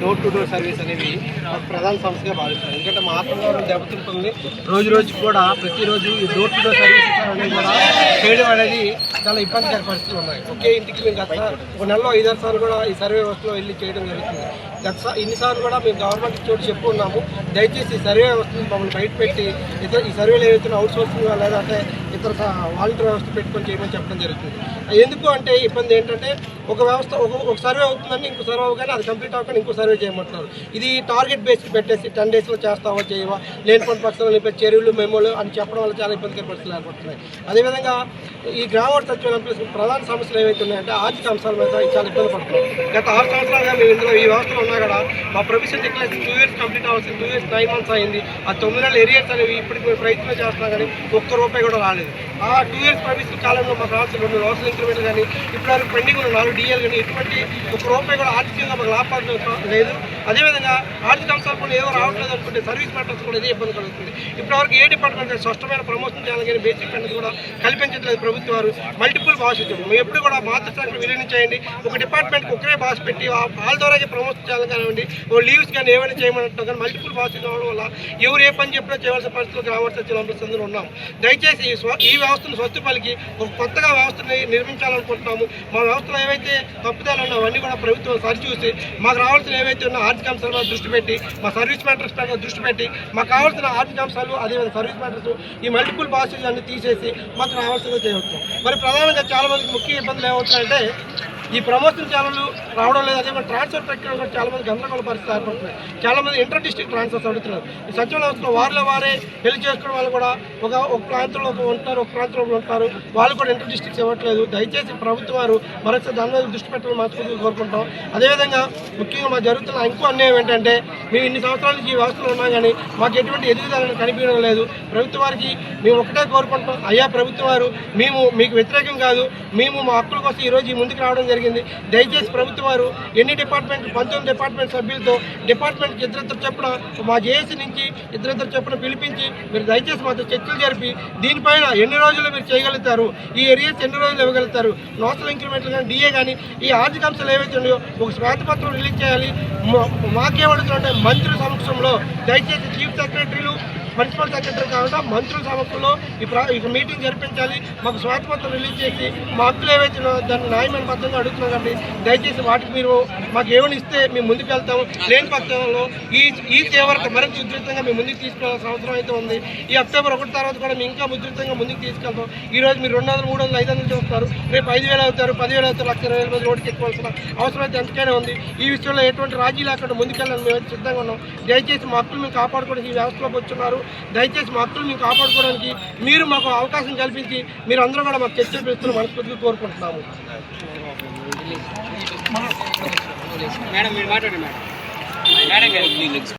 Door to door service అనేవి ప్రధాన సమస్యగా భావిస్తారు. ఎందుకంటే మా ఆత్మగౌరవం దెబ్బతింటుంది. రోజు రోజుకి కూడా ప్రతిరోజు ఈ డోర్ టు డోర్ సర్వీస్ అనేది కూడా చేయడం అనేది చాలా ఇబ్బందికర పరిస్థితులు ఉన్నాయి. ఒకే ఇంటికి మేము గత ఒక నెలలో 5-6 సార్లు కూడా ఈ సర్వే వ్యవస్థలో వెళ్ళి చేయడం జరుగుతుంది. ఇన్నిసార్లు కూడా మేము గవర్నమెంట్ చోటు చెప్పుకున్నాము, దయచేసి ఈ సర్వే వ్యవస్థను మమ్మల్ని బయట పెట్టి ఈ సర్వేలు ఏవైతే అవుట్ సోర్సింగ్ లేదంటే ఇతర వాలంటీర్ వ్యవస్థ పెట్టుకొని చేయమని చెప్పడం జరుగుతుంది. ఎందుకు అంటే ఇబ్బంది ఏంటంటే ఒక వ్యవస్థ ఒక సర్వే అవుతుందని ఇంకో సర్వే అవ్వగానే అది కంప్లీట్ అవ్వగానే ఇంకో సర్వే చేయమంటున్నారు. ఇది టార్గెట్ బేస్డ్ పెట్టేసి 10 daysలో చేస్తావా చేయవా, లేని పని పక్షంలో లేకపోతే చెరువులు మెమోలు అని చెప్పడం వల్ల చాలా ఇబ్బందికర పరిస్థితులు ఏర్పడుతున్నాయి. అదేవిధంగా ఈ గ్రామ సచివాలయం ప్రధాన సమస్యలు ఏవైతే ఉన్నాయంటే ఆర్థిక అంశాల మీద చాలా ఇబ్బంది పడుతున్నాం. గత 6 సంవత్సరాలుగా మేము ఇందులో ఈ వ్యవస్థలో ఉన్నా కూడా మా ప్రొఫెషన్ డిక్లరేషన్ 2 years కంప్లీట్ అవ్వాల్సింది 2 years 9 months అయింది. ఆ 9 నెలల ఎరియర్స్ అనేవి ఇప్పటికి మేము ప్రయత్నం చేస్తున్నాం కానీ ₹1 కూడా రాలేదు. ఆ 2 years ప్రొఫెషన్ కాలంలో మాకు రావాల్సిన 2 రోజుల ఇంక్రిమెంట్ కానీ ఇప్పటివరకు పెండింగ్ ఉన్న 4 DL కానీ ఎటువంటి ₹1 కూడా ఆర్థికంగా మాకు లాభాలు లేదు. అదేవిధంగా ఆర్థిక అంశాలు కూడా ఏదో రావట్లేదు అనుకుంటే సర్వీస్ మ్యాటర్స్ కూడా ఇదే ఇబ్బంది కలుగుతుంది. ఇప్పటివరకు ఏ డిపార్ట్మెంట్ స్పష్టమైన ప్రమోషన్ చేయాలి కానీ బేసిక్ పెన్షన్ కూడా కల్పించట్లేదు ప్రభుత్వం వారు. మల్టిపుల్ భాష మేము ఎప్పుడు కూడా మాతృశాఖను విలీనం చేయండి, ఒక డిపార్ట్మెంట్కి ఒకే భాష పెట్టి వాళ్ళ ద్వారా ప్రమోషన్ చేయాలి కానివ్వండి, ఓ లీవ్స్ కానీ ఏమైనా చేయమంటాం కానీ మల్టిపుల్ భాష కావడం వల్ల ఎవరు ఏ పని చెప్పినా చేయవలసిన పరిస్థితులు గ్రామ సచివాలయంలో ఉన్నాం. దయచేసి ఈ వ్యవస్థను స్వచ్ఛపలికి ఒక కొత్తగా వ్యవస్థని నిర్మించాలనుకుంటున్నాము. మా వ్యవస్థలో ఏవైతే తప్పుదాలు ఉన్నాయో అవన్నీ కూడా ప్రభుత్వం సరిచూసి మాకు రావాల్సిన ఏవైతే ఉన్న ఆర్థిక అంశాల మీద దృష్టి పెట్టి మా సర్వీస్ మ్యాటర్స్ పైన దృష్టి పెట్టి మాకు కావాల్సిన ఆర్థిక అంశాలు అదేవిధంగా సర్వీస్ మ్యాటర్స్ ఈ మల్టిపుల్ భాషలు అన్ని తీసేసి మాకు రావాల్సిందిగా చేయవచ్చు. మరి ప్రధానంగా చాలా మందికి ముఖ్య ఇబ్బందులు ఏమవుతున్నాయంటే ఈ ప్రమోషన్ ఛానళ్ళు రావడం లేదు. అదే ట్రాన్స్ఫర్ ప్రక్రియ కూడా చాలా మంది గందరగోళ పరిస్థితి ఏర్పడుతున్నాయి. చాలా మంది ఇంటర్ డిస్ట్రిక్ట్ ట్రాన్స్ఫర్స్ అడుగుతున్నారు. ఈ సచివాలయ వ్యవస్థలో వారిలో వారే పెళ్లి చేసుకోవడం వల్ల కూడా ఒక ప్రాంతంలో ఉంటారు, ఒక ప్రాంతంలో ఉంటారు, వాళ్ళు కూడా ఇంటర్ డిస్ట్రిక్ట్స్ ఇవ్వట్లేదు. దయచేసి ప్రభుత్వం వారు మరొకసారి దాని మీద దృష్టి పెట్టాలని మనస్ఫూర్తిగా కోరుకుంటాం. అదేవిధంగా ముఖ్యంగా మాకు జరుగుతున్న ఇంకో అన్యాయం ఏంటంటే మేము ఇన్ని సంవత్సరాల నుంచి ఈ వ్యవస్థలో ఉన్నాం కానీ మాకు ఎటువంటి ఎదుగుదల కనిపించడం లేదు. ప్రభుత్వం వారికి మేము ఒకటే కోరుకుంటాం, అయ్యా ప్రభుత్వం వారు మేము మీకు వ్యతిరేకం కాదు, మేము మా హక్కుల కోసం ఈరోజు ఈ ముందుకు రావడం జరిగింది. దయచేసి ప్రభుత్వం వారు ఎన్ని డిపార్ట్మెంట్ 19 డిపార్ట్మెంట్ సభ్యులతో డిపార్ట్మెంట్కి ఇద్దరిద్దరు చొప్పున మా జేఏసీ నుంచి ఇద్దరిద్దరు చొప్పున పిలిపించి మీరు దయచేసి మాతో చర్చలు జరిపి దీనిపైన ఎన్ని రోజులు మీరు చేయగలుగుతారు, ఈ ఏరియాస్ ఎన్ని రోజులు ఇవ్వగలుగుతారు, నోషనల్ ఇంక్రిమెంట్లు కానీ డిఏ కానీ ఈ ఆర్థిక అంశాలు ఏవైతే ఉన్నాయో ఒక శ్వేతపత్రం రిలీజ్ చేయాలి. మాకేమడుతుంటే మంత్రుల సమక్షంలో దయచేసి చీఫ్ సెక్రటరీలు ప్రిన్సిపల్ సెక్రటరీ కాకుండా మంత్రుల సమక్షంలో ఇక మీటింగ్ జరిపించాలి. మాకు శ్వేతపత్రం రిలీజ్ చేసి మా హక్కులు ఏవైతే దాన్ని న్యాయమైన పద్ధతిగా అడుగుతున్నాం కాబట్టి దయచేసి వాటికి మీరు మాకు ఏమైనా ఇస్తే మేము ముందుకు వెళ్తాము. లేని పక్షంలో ఈ తీవ్రత మరింత ఉధృతంగా మేము ముందుకు తీసుకెళ్ళాల్సిన అవసరం అయితే ఉంది. ఈ అక్టోబర్ 1 తర్వాత కూడా మేము ఇంకా ఉధృతంగా ముందుకు తీసుకెళ్తాం. ఈరోజు మీరు 200, 300, 500 చూస్తారు, రేపు 5,000 అవుతారు, 10,000 అవుతారు, 1,20,000 మంది రోడ్డుకి ఎక్కవలసిన అవసరం అయితే ఎంతకైనా ఉంది. ఈ విషయంలో ఎటువంటి రాజీ లేకుండా ముందుకెళ్ళాలని మేము సిద్ధంగా ఉన్నాం. దయచేసి మా హక్కులు మేము కాపాడుకోవడానికి ఈ వ్యవస్థలోకి వచ్చున్నారు. దయచేసి మా హక్కులు మేము కాపాడుకోవడానికి మీరు మాకు అవకాశం కల్పించి మీరు అందరూ కూడా మాకు చర్చలు పెడుతున్న మనస్ఫూర్తిగా కోరుకుంటున్నాము.